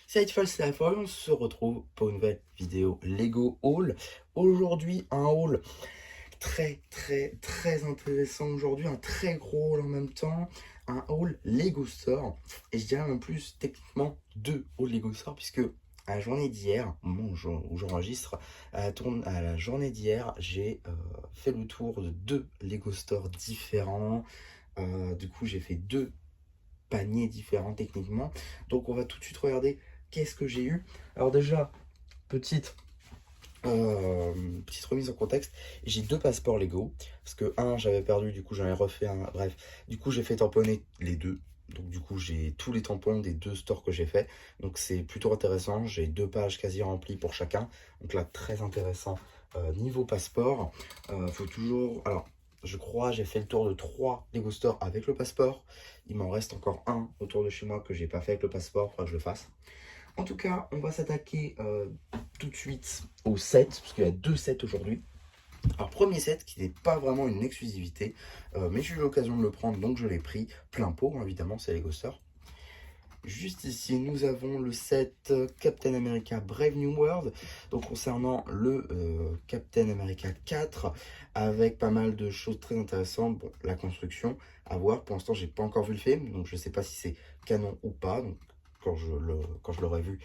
Salut False Life, on se retrouve pour une nouvelle vidéo Lego Haul. Aujourd'hui, un haul très intéressant. Aujourd'hui, un très gros haul en même temps. Un haul Lego Store. Et je dirais même plus, techniquement, deux hauls Lego Store, puisque à la journée d'hier, au moment où j'enregistre, à la journée d'hier, j'ai fait le tour de deux Lego Store différents. Du coup, j'ai fait deux paniers différents techniquement. Donc on va tout de suite regarder qu'est-ce que j'ai eu. Alors déjà, petite, petite remise en contexte, j'ai deux passeports Lego. Parce que un j'avais perdu, du coup j'en ai refait un. Bref, du coup j'ai fait tamponner les deux. Donc du coup j'ai tous les tampons des deux stores que j'ai fait. Donc c'est plutôt intéressant. J'ai deux pages quasi remplies pour chacun. Donc là très intéressant niveau passeport. Faut toujours. Alors je crois j'ai fait le tour de 3 Lego Store avec le passeport. Il m'en reste encore un autour de chez moi que j'ai pas fait avec le passeport. Faudra que je le fasse. En tout cas, on va s'attaquer tout de suite au set, parce qu'il y a deux sets aujourd'hui. Alors, premier set qui n'est pas vraiment une exclusivité, mais j'ai eu l'occasion de le prendre, donc je l'ai pris plein pot, hein, évidemment, c'est Lego Store. Juste ici, nous avons le set Captain America Brave New World, donc concernant le Captain America 4, avec pas mal de choses très intéressantes. Bon, la construction, à voir, pour l'instant j'ai pas encore vu le film, donc je sais pas si c'est canon ou pas, donc quand je l'aurai vu,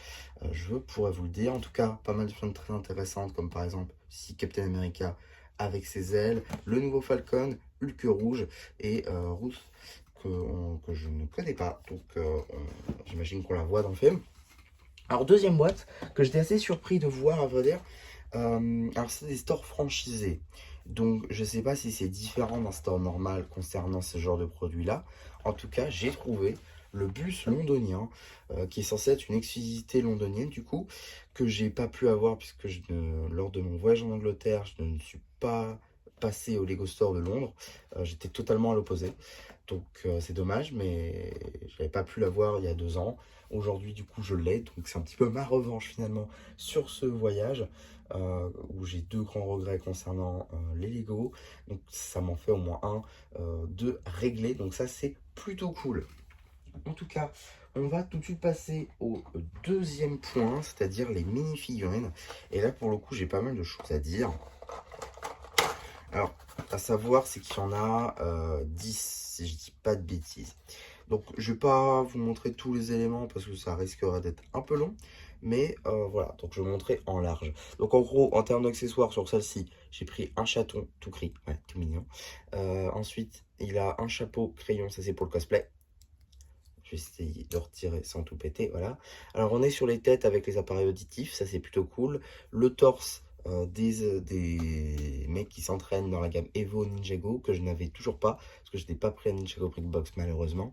je pourrais vous le dire. En tout cas, pas mal de choses très intéressantes, comme par exemple, si Captain America avec ses ailes, le nouveau Falcon, Hulk rouge et Ruth que je ne connais pas, donc j'imagine qu'on la voit dans le film. Alors deuxième boîte, que j'étais assez surpris de voir à vrai dire, alors c'est des stores franchisés, donc je sais pas si c'est différent d'un store normal concernant ce genre de produit là. En tout cas j'ai trouvé le bus londonien, qui est censé être une exclusivité londonienne du coup, que j'ai pas pu avoir puisque lors de mon voyage en Angleterre, je ne suis pas passé au Lego Store de Londres. J'étais totalement à l'opposé. Donc c'est dommage, mais je n'avais pas pu l'avoir il y a 2 ans. Aujourd'hui, du coup, je l'ai. Donc c'est un petit peu ma revanche finalement sur ce voyage, où j'ai deux grands regrets concernant les Lego. Donc ça m'en fait au moins un de réglé. Donc ça, c'est plutôt cool. En tout cas, on va tout de suite passer au deuxième point, c'est-à-dire les mini-figurines. Et là, pour le coup, j'ai pas mal de choses à dire. Alors, à savoir, c'est qu'il y en a 10, si je dis pas de bêtises. Donc, je vais pas vous montrer tous les éléments parce que ça risquerait d'être un peu long. Mais voilà, donc je vais montrer en large. Donc, en gros, en termes d'accessoires, sur celle-ci, j'ai pris un chaton tout gris, ouais, tout mignon. Ensuite, il a un chapeau crayon, ça c'est pour le cosplay. Je vais essayer de retirer sans tout péter, voilà. Alors on est sur les têtes avec les appareils auditifs, ça c'est plutôt cool. Le torse des mecs qui s'entraînent dans la gamme Evo Ninjago, que je n'avais toujours pas, parce que je n'ai pas pris un Ninjago Brick Box malheureusement.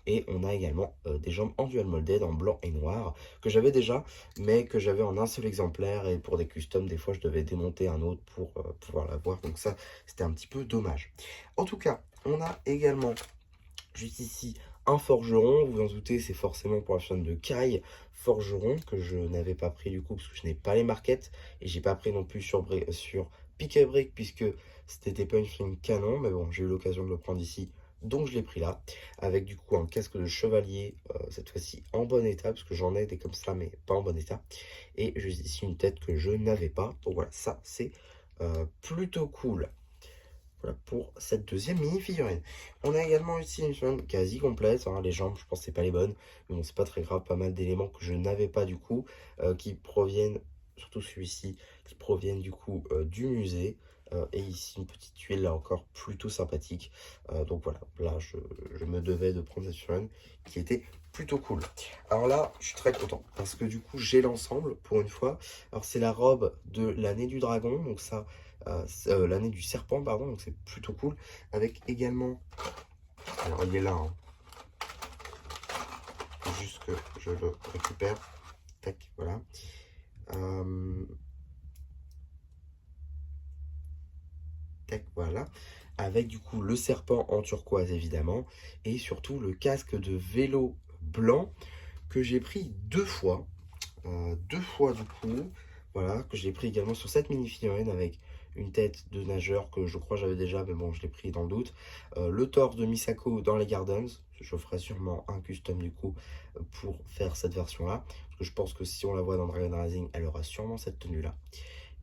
Et on a également des jambes en dual molded en blanc et noir, que j'avais déjà, mais que j'avais en un seul exemplaire, et pour des customs, des fois je devais démonter un autre pour pouvoir l'avoir, donc ça c'était un petit peu dommage. En tout cas, on a également juste ici, un forgeron, vous vous en doutez, c'est forcément pour la chaîne de Kai, forgeron, que je n'avais pas pris du coup, parce que je n'ai pas les marquettes, et j'ai pas pris non plus sur Pick a Brick, puisque c'était pas une chaîne canon, mais bon, j'ai eu l'occasion de le prendre ici, donc je l'ai pris là, avec du coup un casque de chevalier, cette fois-ci en bon état, parce que j'en ai des comme ça, mais pas en bon état, et juste ici une tête que je n'avais pas, donc voilà, ça c'est plutôt cool. Voilà pour cette deuxième mini-figurine. On a également ici une figurine quasi complète, hein. Les jambes, je pense que c'est pas les bonnes, mais bon, c'est pas très grave. Pas mal d'éléments que je n'avais pas du coup, qui proviennent, surtout celui-ci, qui proviennent du coup du musée. Et ici, une petite tuile là encore plutôt sympathique. Donc voilà, là, je me devais de prendre cette figurine qui était plutôt cool. Alors là, je suis très content parce que du coup, j'ai l'ensemble pour une fois. Alors, c'est la robe de l'année du dragon, donc ça l'année du serpent, pardon, donc c'est plutôt cool. Avec également, alors il est là, hein, faut juste que je le récupère. Tac, voilà. Tac, voilà. Avec du coup le serpent en turquoise évidemment, et surtout le casque de vélo blanc que j'ai pris deux fois du coup, voilà, que j'ai pris également sur cette mini figurine avec une tête de nageur que je crois j'avais déjà, mais bon, je l'ai pris dans le doute. Le torse de Misako dans les Gardens. Je ferai sûrement un custom du coup pour faire cette version-là. Parce que je pense que si on la voit dans Dragon Rising, elle aura sûrement cette tenue-là.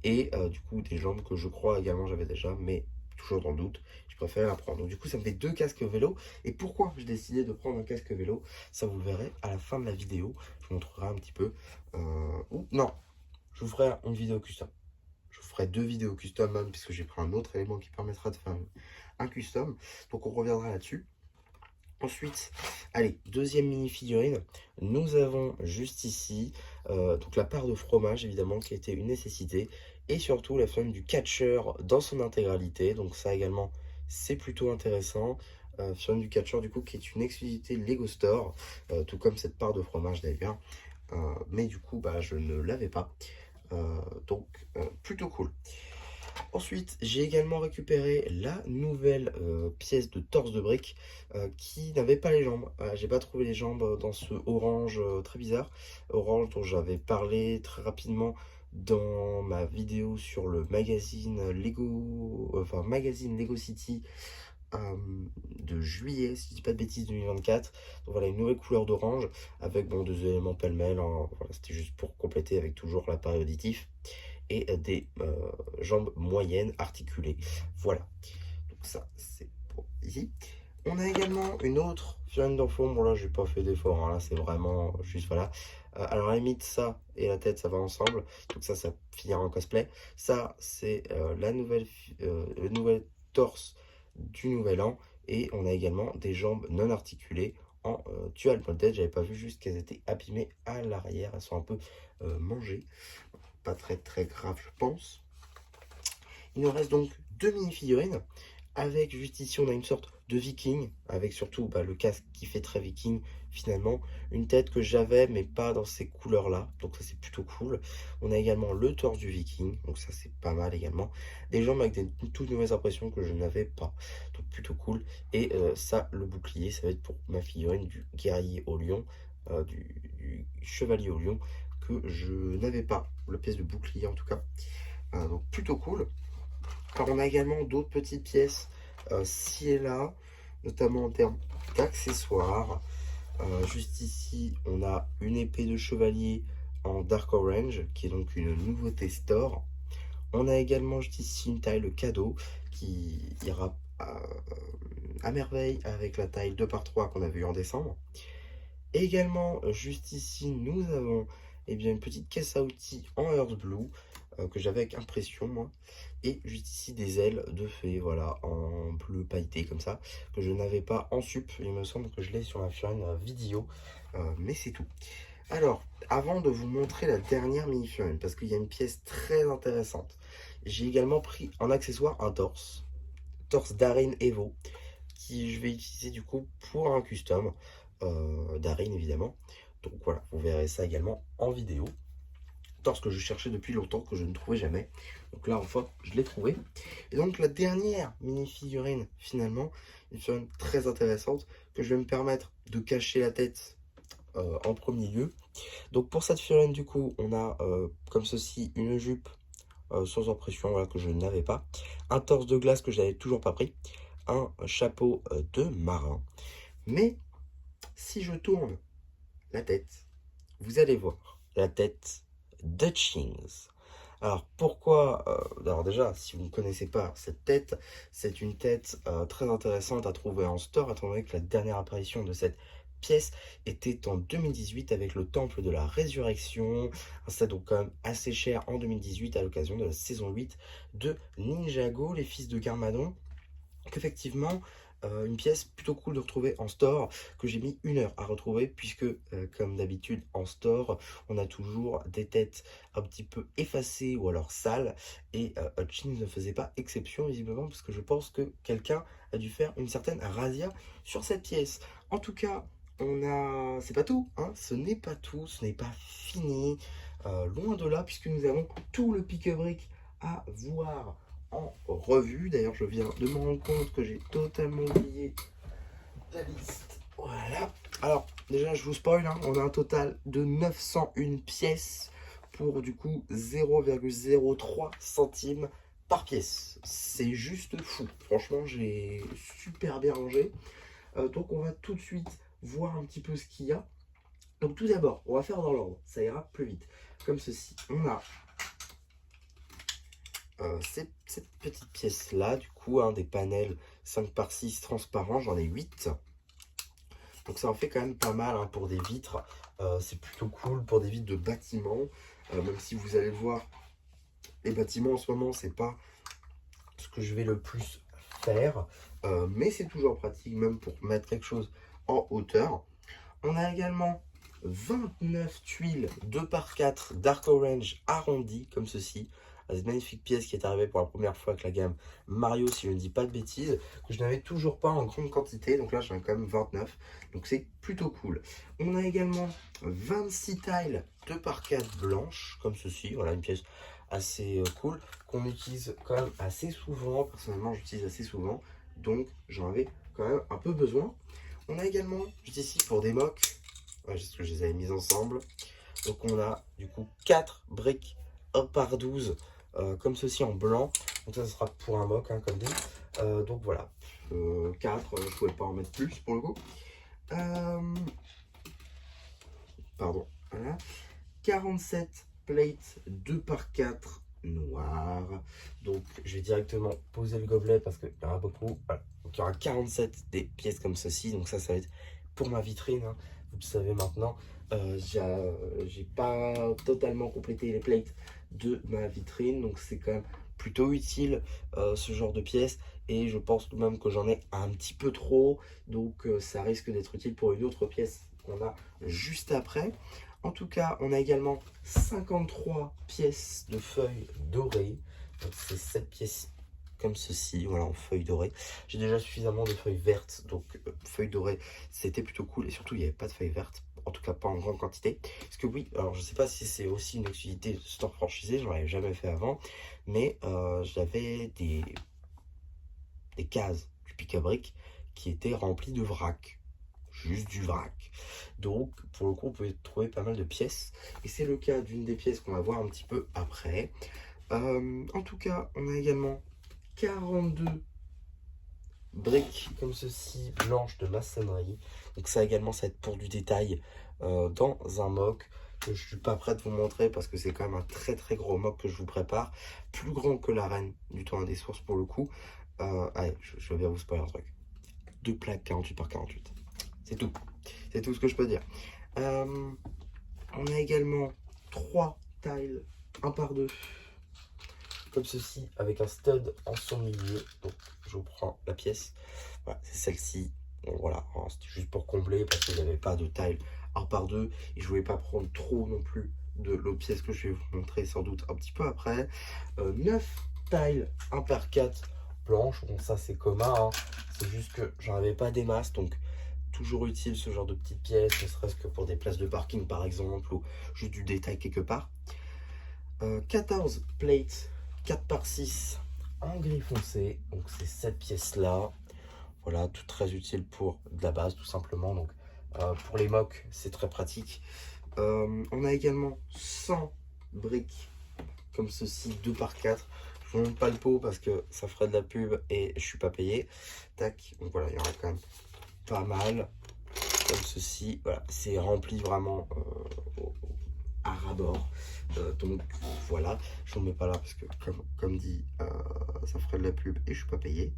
Et du coup, des jambes que je crois également j'avais déjà, mais toujours dans le doute. Je préfère la prendre. Donc du coup, ça me fait 2 casques vélo. Et pourquoi j'ai décidé de prendre un casque vélo? Ça, vous le verrez à la fin de la vidéo. Je vous montrerai un petit peu. Ou non, je vous ferai une vidéo custom. Je vous ferai 2 vidéos custom même, puisque j'ai pris un autre élément qui permettra de faire un custom. Donc on reviendra là-dessus. Ensuite, allez, deuxième mini figurine, nous avons juste ici donc la part de fromage évidemment qui était une nécessité et surtout la figurine du catcher dans son intégralité, donc ça également c'est plutôt intéressant. Figurine du catcher du coup qui est une exclusivité Lego Store, tout comme cette part de fromage d'ailleurs, mais du coup bah, je ne l'avais pas, donc plutôt cool. Ensuite, j'ai également récupéré la nouvelle pièce de torse de brique qui n'avait pas les jambes. J'ai pas trouvé les jambes dans ce orange très bizarre. Orange dont j'avais parlé très rapidement dans ma vidéo sur le magazine Lego, magazine Lego City de juillet, si je dis pas de bêtises, 2024. Donc voilà, une nouvelle couleur d'orange avec bon, 2 éléments pêle-mêle, hein. Voilà, c'était juste pour compléter avec toujours l'appareil auditif et des jambes moyennes articulées. Voilà, donc ça c'est pour ici. On a également une autre figurine d'enfant. Bon là j'ai pas fait d'effort, hein. Là c'est vraiment juste voilà. Alors à la limite ça et la tête ça va ensemble, donc ça finira en cosplay. Ça c'est le nouvel torse du nouvel an et on a également des jambes non articulées en dual molded. J'avais pas vu juste qu'elles étaient abîmées à l'arrière, elles sont un peu mangées, pas très grave je pense. Il nous reste donc 2 mini-figurines, avec juste ici on a une sorte de viking, avec surtout bah, le casque qui fait très viking finalement, une tête que j'avais mais pas dans ces couleurs là, donc ça c'est plutôt cool. On a également le torse du viking, donc ça c'est pas mal également. Des jambes avec des toutes nouvelles impressions que je n'avais pas, donc plutôt cool. Et ça, le bouclier, ça va être pour ma figurine du guerrier au lion, du chevalier au lion, que je n'avais pas, la pièce de bouclier en tout cas. Donc plutôt cool. Alors on a également d'autres petites pièces ci et là, notamment en termes d'accessoires. Juste ici, on a une épée de chevalier en Dark Orange, qui est donc une nouveauté store. On a également juste ici une taille, le cadeau, qui ira à merveille avec la taille 2x3 qu'on avait eu en décembre. Et également, juste ici, nous avons eh bien, une petite caisse à outils en Earth Blue, que j'avais avec impression, moi. Et juste ici, des ailes de fée, voilà, en bleu pailleté, comme ça, que je n'avais pas en sup. Il me semble que je l'ai sur ma figurine vidéo, mais c'est tout. Alors, avant de vous montrer la dernière mini-figurine, parce qu'il y a une pièce très intéressante, j'ai également pris en accessoire un torse Darin Evo, qui je vais utiliser du coup pour un custom Darin évidemment. Donc voilà, vous verrez ça également en vidéo. Torse que je cherchais depuis longtemps, que je ne trouvais jamais. Donc là enfin je l'ai trouvé. Et donc la dernière mini figurine finalement, une figurine très intéressante que je vais me permettre de cacher la tête en premier lieu. Donc pour cette figurine du coup on a comme ceci une jupe sans impression, voilà, que je n'avais pas, un torse de glace que je n'avais toujours pas pris, un chapeau de marin. Mais si je tourne la tête, vous allez voir la tête de Chings. Alors pourquoi alors déjà, si vous ne connaissez pas cette tête, c'est une tête très intéressante à trouver en store, étant donné que la dernière apparition de cette pièce était en 2018 avec le Temple de la Résurrection, un set donc quand même assez cher en 2018 à l'occasion de la saison 8 de Ninjago, les fils de Garmadon. Donc effectivement, une pièce plutôt cool de retrouver en store, que j'ai mis 1 heure à retrouver, puisque comme d'habitude en store, on a toujours des têtes un petit peu effacées ou alors sales, et Hutchins ne faisait pas exception visiblement, parce que je pense que quelqu'un a dû faire une certaine razzia sur cette pièce. En tout cas, c'est pas tout, hein, ce n'est pas tout, ce n'est pas fini, loin de là, puisque nous avons tout le pique-brique à voir en revue. D'ailleurs, je viens de me rendre compte que j'ai totalement oublié la liste. Voilà. Alors, déjà, je vous spoil, hein, on a un total de 901 pièces pour du coup 0,03 centimes par pièce. C'est juste fou. Franchement, j'ai super bien rangé. Donc on va tout de suite voir un petit peu ce qu'il y a. Donc tout d'abord, on va faire dans l'ordre, ça ira plus vite. Comme ceci, on a cette petite pièce là, du coup, des panels 5 par 6 transparents, j'en ai 8. Donc ça en fait quand même pas mal pour des vitres. C'est plutôt cool pour des vitres de bâtiments. Même si vous allez le voir, les bâtiments en ce moment, c'est pas ce que je vais le plus faire. Mais c'est toujours pratique, même pour mettre quelque chose en hauteur. On a également 29 tuiles 2 par 4 Dark Orange arrondies, comme ceci. Cette magnifique pièce qui est arrivée pour la première fois avec la gamme Mario, si je ne dis pas de bêtises, que je n'avais toujours pas en grande quantité. Donc là, j'en ai quand même 29. Donc c'est plutôt cool. On a également 26 tiles 2 par 4 blanches, comme ceci. Voilà, une pièce assez cool, qu'on utilise quand même assez souvent. Personnellement, j'utilise assez souvent. Donc j'en avais quand même un peu besoin. On a également, juste ici, pour des mocks, parce que je les avais mis ensemble. Donc on a du coup 4 briques 1 par 12 comme ceci en blanc. Donc ça sera pour un mock, comme dit. Donc voilà, 4, je ne pouvais pas en mettre plus pour le coup. Pardon, voilà. 47 plates 2 par 4 noir. Donc je vais directement poser le gobelet parce qu'il y en a beaucoup. Voilà. Donc il y aura 47 des pièces comme ceci. Donc ça va être pour ma vitrine. Vous le savez maintenant. J'ai pas totalement complété les plates de ma vitrine. Donc c'est quand même plutôt utile ce genre de pièces. Et je pense même que j'en ai un petit peu trop. Donc ça risque d'être utile pour une autre pièce qu'on a juste après. En tout cas, on a également 53 pièces de feuilles dorées. Donc c'est 7 pièces comme ceci, voilà, en feuilles dorées. J'ai déjà suffisamment de feuilles vertes, donc feuilles dorées, c'était plutôt cool. Et surtout, il n'y avait pas de feuilles vertes, en tout cas pas en grande quantité. Parce que oui, alors je ne sais pas si c'est aussi une activité de store franchisé, j'en avais jamais fait avant. Mais j'avais des cases du pic-à-brique qui étaient remplies de vrac. Juste du vrac. Donc pour le coup on peut trouver pas mal de pièces et c'est le cas d'une des pièces qu'on va voir un petit peu après. En tout cas on a également 42 briques comme ceci blanches de maçonnerie. Donc ça également ça va être pour du détail dans un mock que je suis pas prêt de vous montrer parce que c'est quand même un très très gros mock que je vous prépare, plus grand que l'arène du temps des sources pour le coup. Allez, je vais bien vous spoiler un truc. 2 plaques 48 par 48. C'est tout. C'est tout ce que je peux dire. On a également 3 tiles 1 par 2. Comme ceci, avec un stud en son milieu. Donc, je vous prends la pièce. Voilà, c'est celle-ci. Bon, voilà, c'était juste pour combler parce qu'il n'y avait pas de tile 1 par 2. Et je voulais pas prendre trop non plus de l'autre pièce que je vais vous montrer sans doute un petit peu après. 9 tiles 1 par 4 blanches. Bon, ça c'est commun. C'est juste que j'en avais pas des masses. Donc, toujours utile ce genre de petites pièces, ne serait-ce que pour des places de parking par exemple, ou juste du détail quelque part. 14 plates 4 par 6 en gris foncé, donc c'est cette pièce là. Voilà, tout très utile pour de la base tout simplement. Donc pour les mocks c'est très pratique. On a également 100 briques comme ceci 2 par 4. Je vous montre pas le pot parce que ça ferait de la pub et je suis pas payé. Tac, donc voilà, il y en a quand même pas mal comme ceci. Voilà, c'est rempli vraiment à ras-bord. Donc voilà, je ne mets pas là parce que comme dit ça ferait de la pub et je suis pas payé.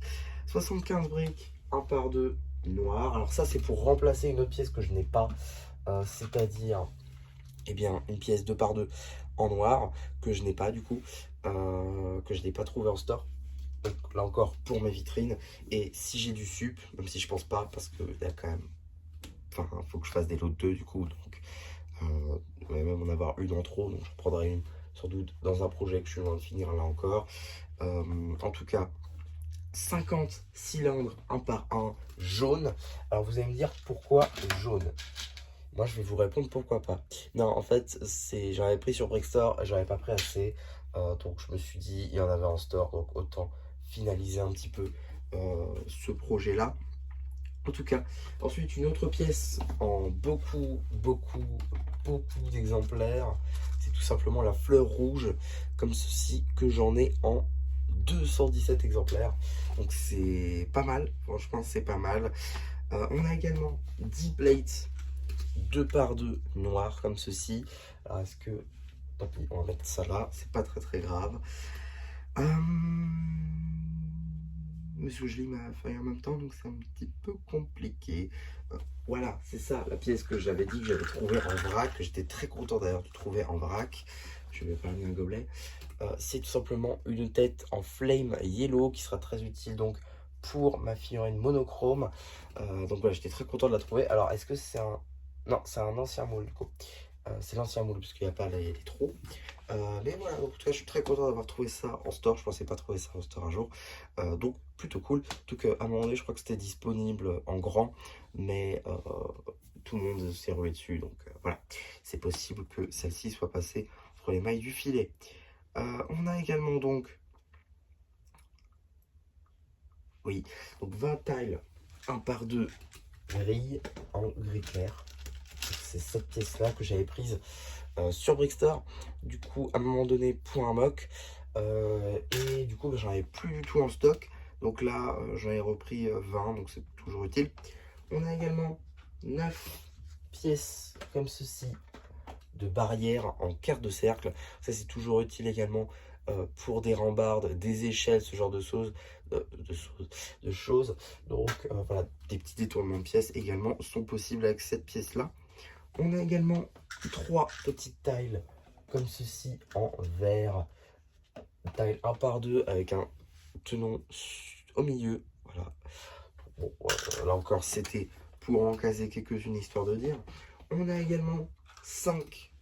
75 briques 1 par 2 noir. Alors ça c'est pour remplacer une autre pièce que je n'ai pas, c'est-à-dire eh bien une pièce 2 par 2 en noir que je n'ai pas du coup, que je n'ai pas trouvé en store. Donc là encore pour mes vitrines, et si j'ai du sup, même si je pense pas parce que il y a quand même, enfin faut que je fasse des lots de 2 du coup, donc il va même en avoir une en trop, donc je prendrai une sans doute dans un projet que je suis loin de finir là encore. En tout cas 50 cylindres 1 par 1 jaune. Alors vous allez me dire pourquoi jaune. Moi je vais vous répondre pourquoi pas. Non en fait j'en avais pris sur Brickstore, j'avais pas pris assez, donc je me suis dit il y en avait en store, donc autant finaliser un petit peu ce projet là. En tout cas, ensuite une autre pièce en beaucoup d'exemplaires, c'est tout simplement la fleur rouge comme ceci, que j'en ai en 217 exemplaires. Donc c'est pas mal, franchement c'est pas mal. On a également 10 plates 2x2 noirs comme ceci. Alors est-ce que... Tant pis, on va mettre ça là, c'est pas très grave. Mais je lis ma feuille en même temps, donc c'est un petit peu compliqué. Voilà, c'est ça, la pièce que j'avais dit que j'avais trouvée en vrac, que j'étais très content d'ailleurs de trouver en vrac. Je vais pas un gobelet. C'est tout simplement une tête en flame yellow qui sera très utile donc pour ma figurine monochrome. Donc voilà, j'étais très content de la trouver. Alors, est-ce que c'est un... Non, c'est un ancien moule du coup. C'est l'ancien moule parce qu'il n'y a pas les trous. Mais voilà, donc, en tout cas, je suis très content d'avoir trouvé ça en store. Je pensais pas trouver ça en store un jour. Donc, plutôt cool. Tout qu'à un moment donné, je crois que c'était disponible en grand. Mais tout le monde s'est rué dessus. Donc, voilà. C'est possible que celle-ci soit passée entre les mailles du filet. On a également donc... Oui, donc 20 tiles 1x2 gris en gris clair. C'est cette pièce-là que j'avais prise sur Brickster, du coup à un moment donné pour un mock, et du coup j'en avais plus du tout en stock, donc là j'en ai repris 20, donc c'est toujours utile. On a également 9 pièces comme ceci de barrières en quart de cercle, ça c'est toujours utile également pour des rambardes, des échelles, ce genre de choses, donc voilà, des petits détournements de pièces également sont possibles avec cette pièce là. On a également 3 petites tiles comme ceci en verre. Tile 1x2 avec un tenon au milieu. Voilà. Bon, là encore, c'était pour en caser quelques-unes, histoire de dire. On a également 5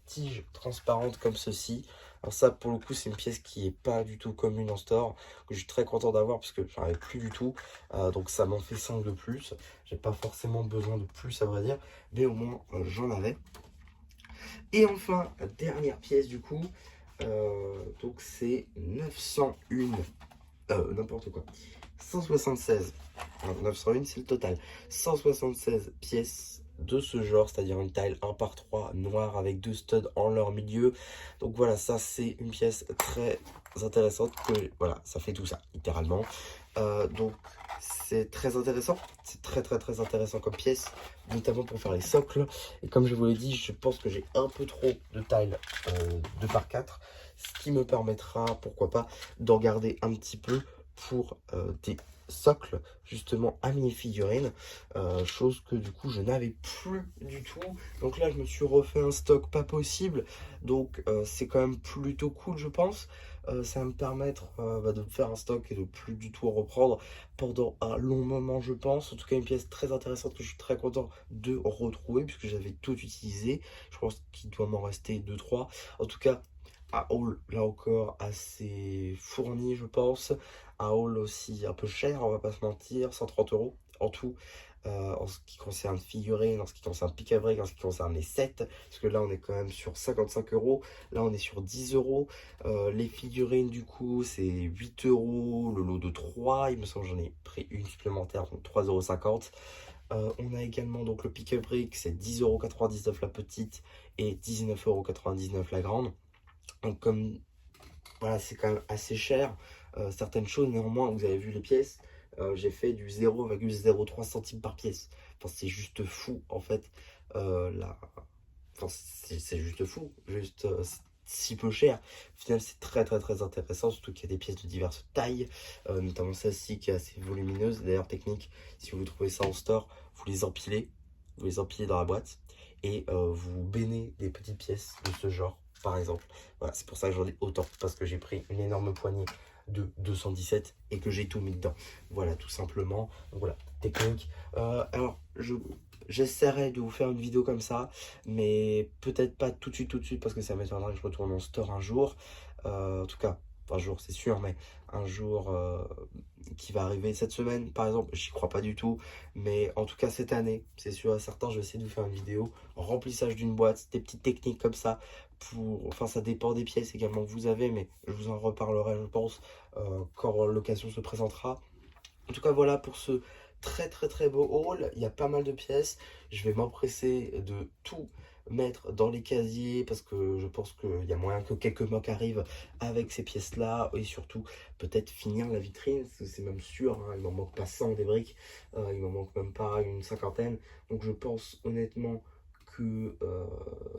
tiges transparentes comme ceci. Alors ça, pour le coup, c'est une pièce qui est pas du tout commune en store, que je suis très content d'avoir parce que j'en avais plus du tout. Donc ça m'en fait 5 de plus. J'ai pas forcément besoin de plus, à vrai dire, mais au moins j'en avais. Et enfin, la dernière pièce du coup, donc c'est 901, n'importe quoi, 176, alors 901 c'est le total, 176 pièces de ce genre, c'est-à-dire une tile 1x3 noire avec 2 studs en leur milieu. Donc voilà, ça c'est une pièce très intéressante, que voilà, ça fait tout ça, littéralement. Donc c'est très intéressant, c'est très intéressant comme pièce, notamment pour faire les socles. Et comme je vous l'ai dit, je pense que j'ai un peu trop de tiles 2x4, ce qui me permettra, pourquoi pas, d'en garder un petit peu pour des socles justement à mini-figurines, chose que du coup je n'avais plus du tout. Donc là je me suis refait un stock pas possible, donc c'est quand même plutôt cool, je pense. Ça va me permettre de faire un stock et de plus du tout en reprendre pendant un long moment, je pense. En tout cas, une pièce très intéressante que je suis très content de retrouver puisque j'avais tout utilisé. Je pense qu'il doit m'en rester 2-3. En tout cas, un haul là encore assez fourni, je pense. Un haul aussi un peu cher, on va pas se mentir, 130 € en tout. En ce qui concerne figurines, en ce qui concerne pick à brick, en ce qui concerne les sets, parce que là on est quand même sur 55 €, là on est sur 10 €. Les figurines du coup c'est 8 €, le lot de 3, il me semble que j'en ai pris une supplémentaire, donc 3,50 €. On a également donc le pick à brick, c'est 10,99 € la petite et 19,99 € la grande. Donc comme voilà, c'est quand même assez cher. Certaines choses, néanmoins, vous avez vu les pièces, j'ai fait du 0,03 centimes par pièce. Enfin, c'est juste fou, en fait. Là, enfin, c'est juste fou. Juste si peu cher. Au final, c'est très intéressant, surtout qu'il y a des pièces de diverses tailles, notamment celle-ci qui est assez volumineuse. D'ailleurs, technique, si vous trouvez ça en store, vous les empilez. Vous les empilez dans la boîte et vous bénez des petites pièces de ce genre, par exemple. Voilà, c'est pour ça que j'en ai autant, parce que j'ai pris une énorme poignée de 217 et que j'ai tout mis dedans. Voilà, tout simplement. Donc voilà, technique. Alors, j'essaierai de vous faire une vidéo comme ça, mais peut-être pas tout de suite, parce que ça m'étonnerait que je retourne en store un jour. En tout cas, un jour, c'est sûr, mais un jour qui va arriver cette semaine, par exemple, j'y crois pas du tout. Mais en tout cas, cette année, c'est sûr et certain, je vais essayer de vous faire une vidéo remplissage d'une boîte, des petites techniques comme ça. Enfin, ça dépend des pièces également que vous avez, mais je vous en reparlerai, je pense, quand l'occasion se présentera. En tout cas, voilà pour ce très beau haul, il y a pas mal de pièces. Je vais m'empresser de tout mettre dans les casiers parce que je pense qu'il y a moyen que quelques mocs arrivent avec ces pièces-là et surtout peut-être finir la vitrine, parce que c'est même sûr, hein, il m'en manque pas 100 des briques, il m'en manque même pas une cinquantaine. Donc je pense honnêtement que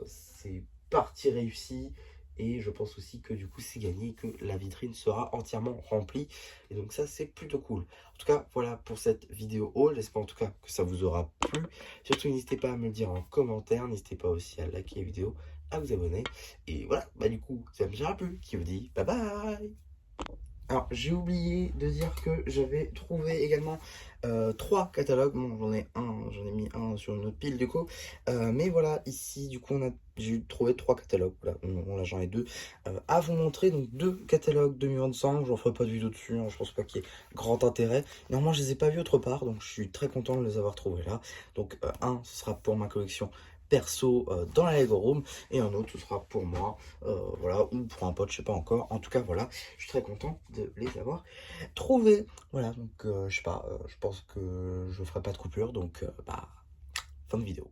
c'est partie réussie. Et je pense aussi que du coup c'est gagné, que la vitrine sera entièrement remplie. Et donc ça c'est plutôt cool. En tout cas voilà pour cette vidéo haul. J'espère en tout cas que ça vous aura plu. Surtout n'hésitez pas à me le dire en commentaire. N'hésitez pas aussi à liker la vidéo, à vous abonner. Et voilà, bah du coup ça me dira plus. Qui vous dit bye bye. Alors, j'ai oublié de dire que j'avais trouvé également 3 catalogues. Bon, j'en ai mis un sur une autre pile du coup. Mais voilà, ici, du coup, j'ai trouvé 3 catalogues. Voilà, bon, là, j'en ai 2 à vous montrer. Donc, 2 catalogues 2025. J'en ferai pas de vidéo dessus, hein, je pense pas qu'il y ait grand intérêt. Normalement, je les ai pas vus autre part, donc je suis très content de les avoir trouvés là. Donc, un, ce sera pour ma collection perso dans la Lego Room, et un autre ce sera pour moi, voilà, ou pour un pote, je sais pas encore. En tout cas voilà, je suis très content de les avoir trouvés. Voilà, donc je sais pas, je pense que je ferai pas de coupure, donc bah fin de vidéo.